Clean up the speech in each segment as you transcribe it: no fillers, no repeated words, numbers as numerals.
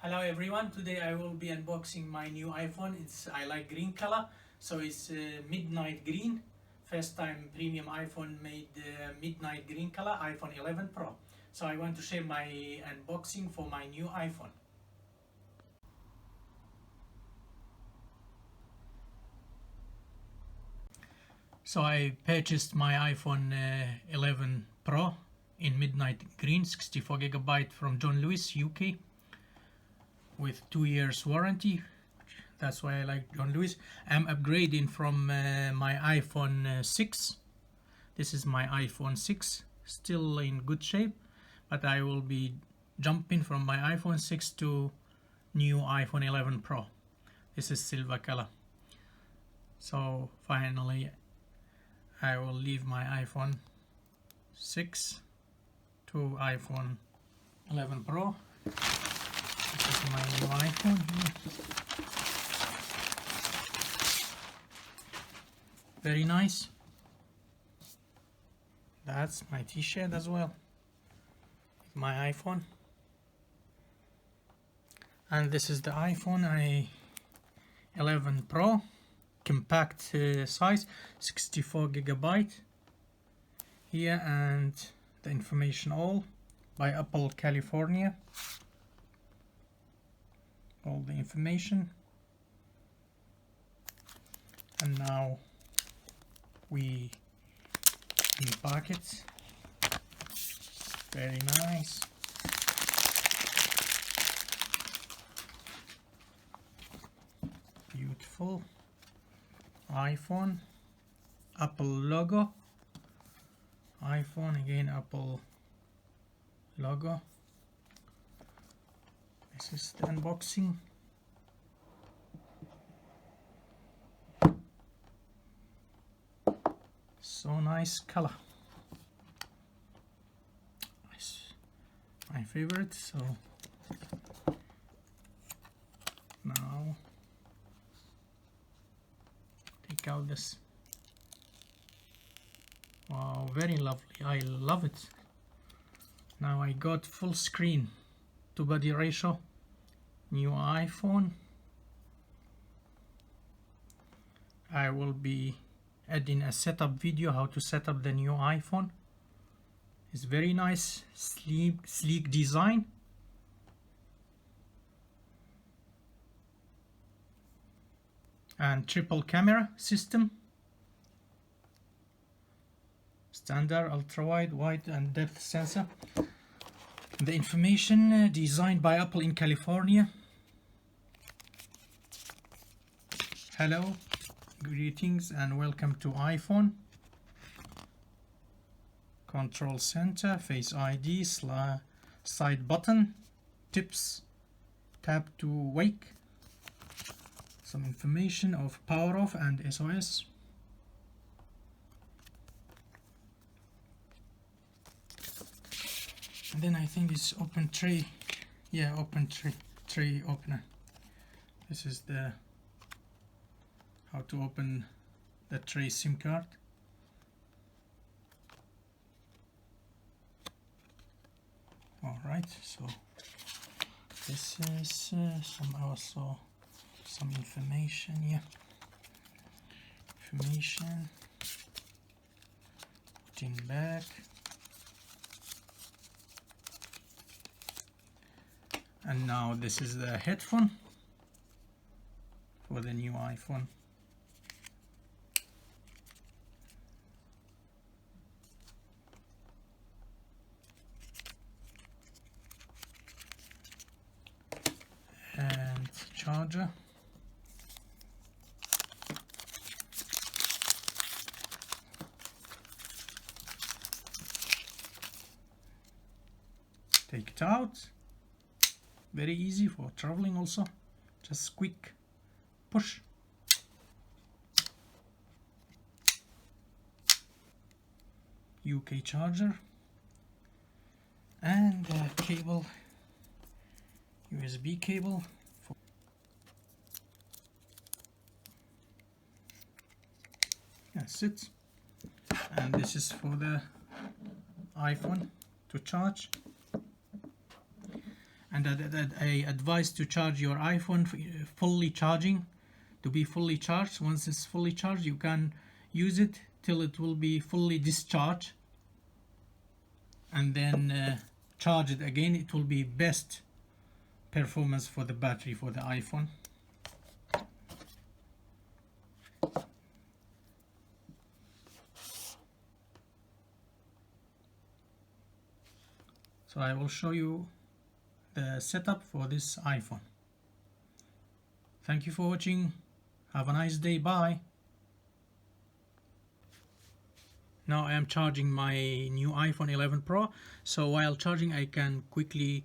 Hello everyone, today I will be unboxing my new iPhone. I like green color, so it's Midnight Green. First time premium iPhone made midnight green color, iPhone 11 Pro. So I want to share my unboxing for my new iPhone. So I purchased my iPhone 11 Pro in Midnight Green, 64GB from John Lewis, UK, with 2 years warranty. That's why I like John Lewis. I'm upgrading from my iPhone 6. This is my iPhone 6, still in good shape, but I will be jumping from my iPhone 6 to new iPhone 11 Pro. This is silver color. So finally I will leave my iPhone 6 to iPhone 11 Pro. This is my new iPhone here. Very nice. That's my t-shirt as well, my iPhone. And this is the iPhone 11 Pro, compact size, 64GB here, and the information all by Apple California, all the information. And now we unpack it. Very nice. Beautiful iPhone, Apple logo, iPhone again, Apple logo. This is the unboxing. So nice color, nice, my favorite. So now take out this. Wow, very lovely, I love it. Now I got full screen to body ratio, new iPhone. I will be adding a setup video how to set up the new iPhone. It's very nice, sleek design. And triple camera system, standard, ultra wide, wide and depth sensor. The information designed by Apple in California. Hello, greetings and welcome to iPhone. Control center, Face ID, side button, tips, tap to wake, some information of power off and SOS. And then I think it's open tray. Yeah, open tray opener. This is the how to open the tray SIM card. Alright, so this is some information here. Information, put in back. And now this is the headphone for the new iPhone. And charger. Take it out. Very easy for traveling also. Just quick push. UK charger. And cable, USB cable. That's it. And this is for the iPhone to charge. and I advise to charge your iPhone fully charging, to be fully charged. Once it's fully charged, you can use it till it will be fully discharged, and then charge it again. It will be best performance for the battery for the iPhone. So I will show you the setup for this iPhone. Thank you for watching. Have a nice day. Bye. Now I am charging my new iPhone 11 Pro. So while charging, I can quickly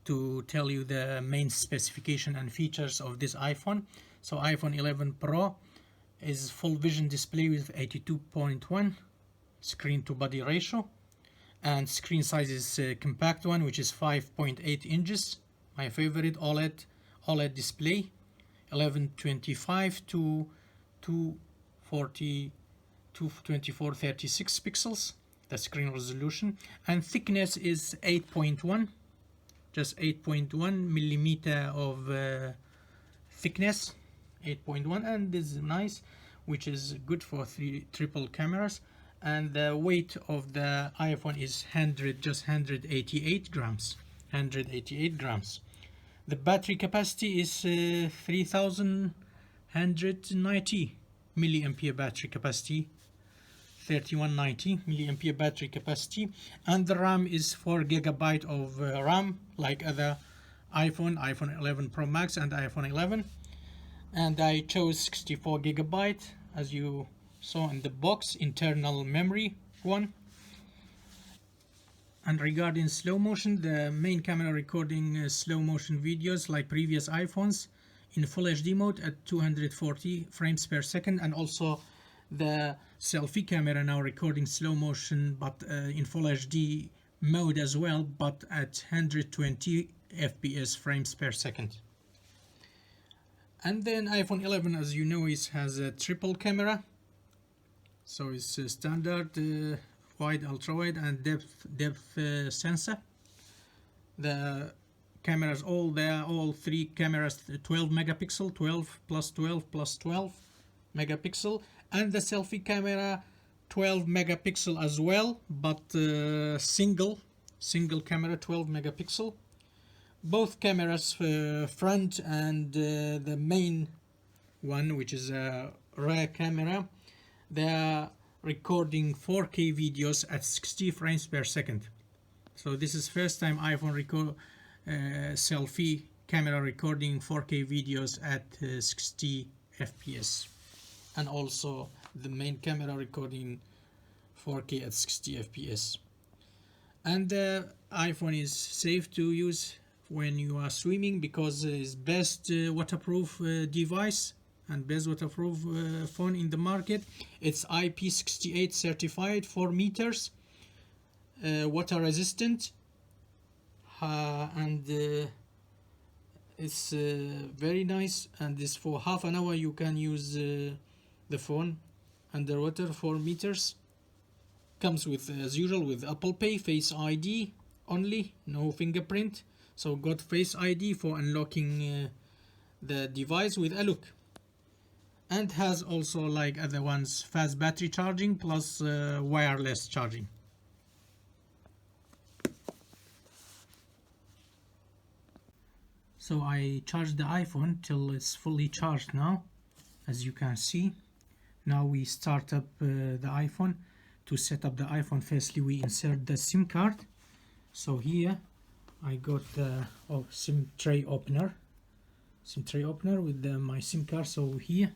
to tell you the main specification and features of this iPhone. So iPhone 11 Pro is full vision display with 82.1 screen to body ratio, and screen size is compact one, which is 5.8 inches. My favorite OLED display, 1125 to 2436 pixels, the screen resolution, and thickness is 8.1, just 8.1 millimeter of thickness, 8.1, and this is nice, which is good for triple cameras. And the weight of the iPhone is 188 grams. 188 grams. The battery capacity is 3190 milliampere battery capacity, 3190 milliampere battery capacity, and the RAM is 4 GB of RAM, like other iPhone 11 Pro Max and iPhone 11. And I chose 64 GB, as you saw in the box, internal memory one. And regarding slow motion, the main camera recording slow motion videos like previous iPhones in full HD mode at 240 frames per second, and also the selfie camera now recording slow motion but in full HD mode as well, but at 120 FPS frames per second. And then iPhone 11, as you know, has a triple camera. So it's a standard wide, ultra wide, and depth sensor. The cameras, all three cameras, 12 megapixel, 12 plus 12 plus 12 megapixel, and the selfie camera 12 megapixel as well, but single camera, 12 megapixel. Both cameras, front and the main one, which is a rear camera, they are recording 4K videos at 60 frames per second. So this is first time iPhone selfie camera recording 4K videos at 60 FPS, and also the main camera recording 4K at 60 FPS. And the iPhone is safe to use when you are swimming, because it's best waterproof device and best waterproof phone in the market. It's IP68 certified, 4 meters, water resistant, and it's very nice. And this for half an hour you can use the phone underwater. 4 meters. Comes with, as usual, with Apple Pay, Face ID only, no fingerprint. So got Face ID for unlocking the device with a look. And has also, like other ones, fast battery charging plus wireless charging. So I charged the iPhone till it's fully charged now, as you can see. Now we start up the iPhone. To set up the iPhone, firstly we insert the SIM card. So here I got the SIM tray opener with my SIM card. So here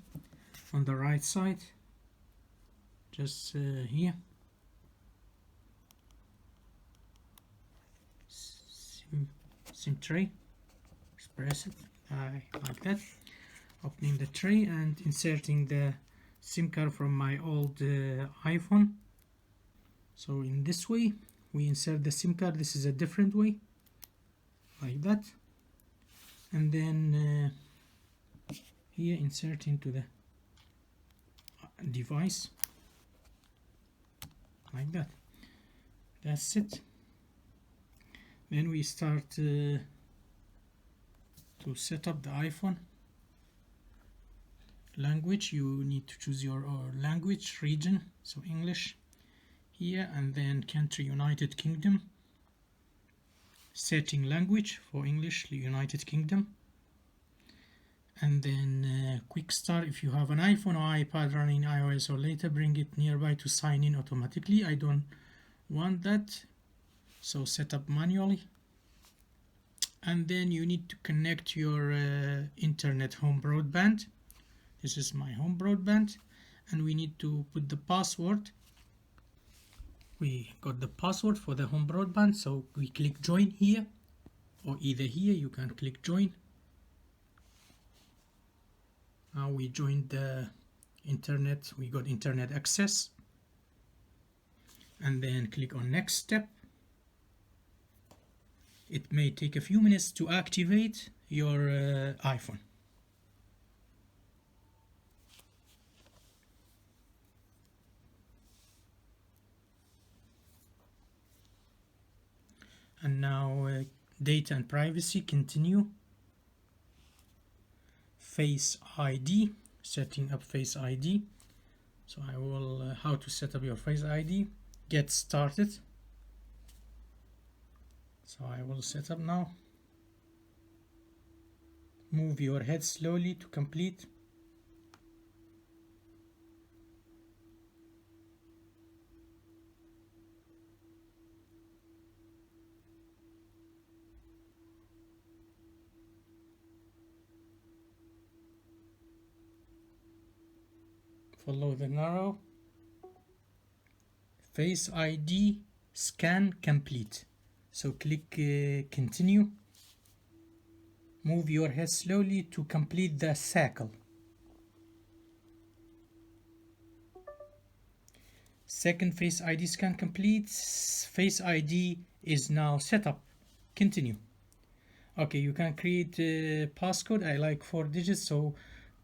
on the right side, just here, SIM tray, press it like that, opening the tray and inserting the SIM card from my old iPhone. So in this way we insert the SIM card. This is a different way, like that, and then here insert into the device like that. That's it. Then we start To set up the iPhone language, you need to choose your language region, so English here, and then country United Kingdom, setting language for English United Kingdom, and then quick start. If you have an iPhone or iPad running iOS or later, bring it nearby to sign in automatically. I don't want that, so set up manually. And then you need to connect your internet home broadband. This is my home broadband, and we need to put the password. We got the password for the home broadband, so we click join here, or either here you can click join. Now we joined the internet, we got internet access, and then click on next step. It may take a few minutes to activate your iPhone. And now data and privacy, continue. Face ID, setting up Face ID. So I will how to set up your Face ID. Get started. So I will set up now. Move your head slowly to complete. Follow the arrow. Face ID scan complete. So click continue. Move your head slowly to complete the circle. Second Face ID scan complete. Face ID is now set up. Continue. Okay, you can create a passcode. I like 4 digits, so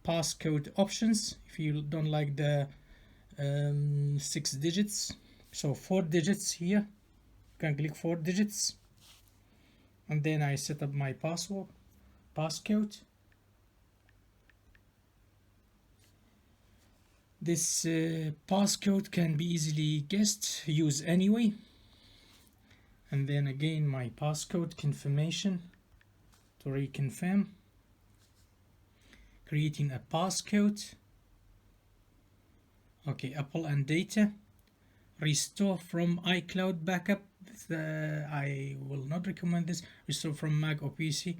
passcode options. If you don't like the 6 digits, so 4 digits here. You can click 4 digits, and then I set up my passcode. This passcode can be easily guessed, use anyway. And then again my passcode confirmation to reconfirm. Creating a passcode. Okay, Apple and data. Restore from iCloud backup. I will not recommend this. Restore from Mac or PC.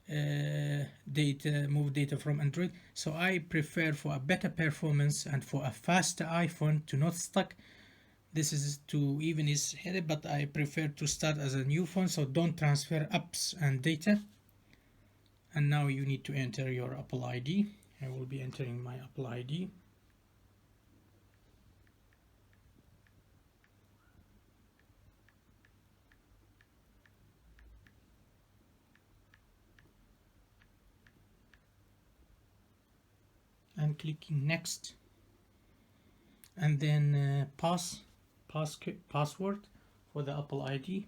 Data, move data from Android. So I prefer, for a better performance and for a faster iPhone to not stuck. This is to even is headed, but I prefer to start as a new phone, so don't transfer apps and data. And now you need to enter your Apple ID. I will be entering my Apple ID. And clicking next. And then password for the Apple ID.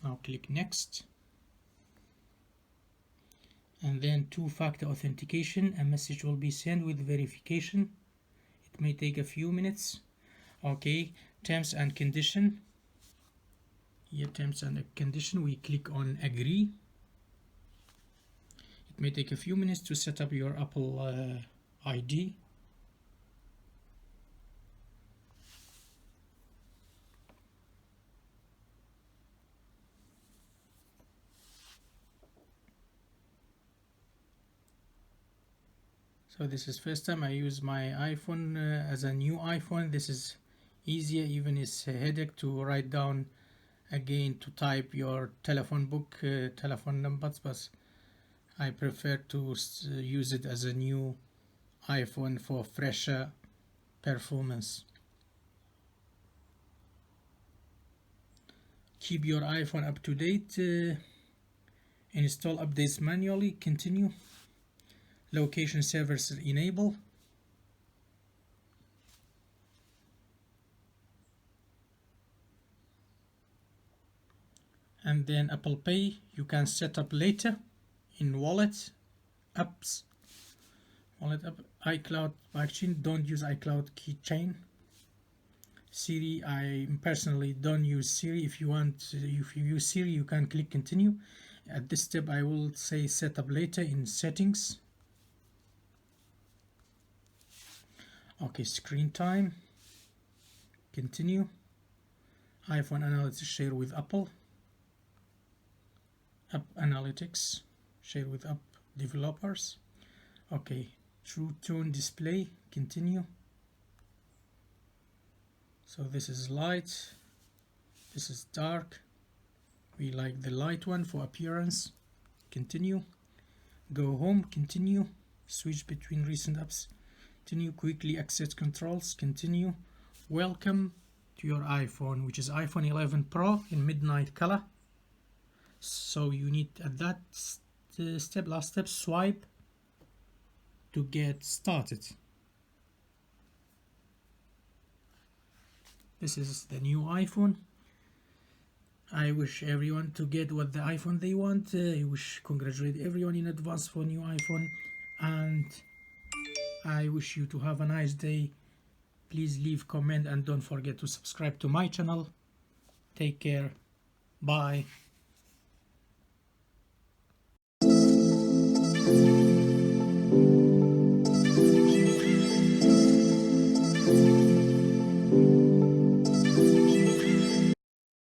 Now click next, and then two-factor authentication. A message will be sent with verification. It may take a few minutes. Okay, terms and condition. Here, terms and condition, we click on agree. It may take a few minutes to set up your Apple ID. So this is first time I use my iPhone as a new iPhone. This is easier, even it's a headache to write down again, to type your telephone book, telephone numbers, but I prefer to use it as a new iPhone for fresher performance. Keep your iPhone up to date. Install updates manually. Continue. location servers enable, and then Apple Pay you can set up later in wallet apps, wallet app, iCloud blockchain. Don't use iCloud keychain. Siri, I personally don't use Siri. If you use Siri, you can click continue. At this step I will say set up later in settings. Okay, screen time, continue. iPhone analytics share with Apple. App analytics share with app developers. Okay, true tone display, continue. So this is light, this is dark. We like the light one for appearance. Continue. Go home, continue. Switch between recent apps, continue. Quickly access controls, continue. Welcome to your iPhone, which is iPhone 11 Pro in midnight color. So you need at that last step, swipe to get started. This is the new iPhone. I wish everyone to get what the iPhone they want. I congratulate everyone in advance for new iPhone, and I wish you to have a nice day. Please leave comment and don't forget to subscribe to my channel. Take care. Bye.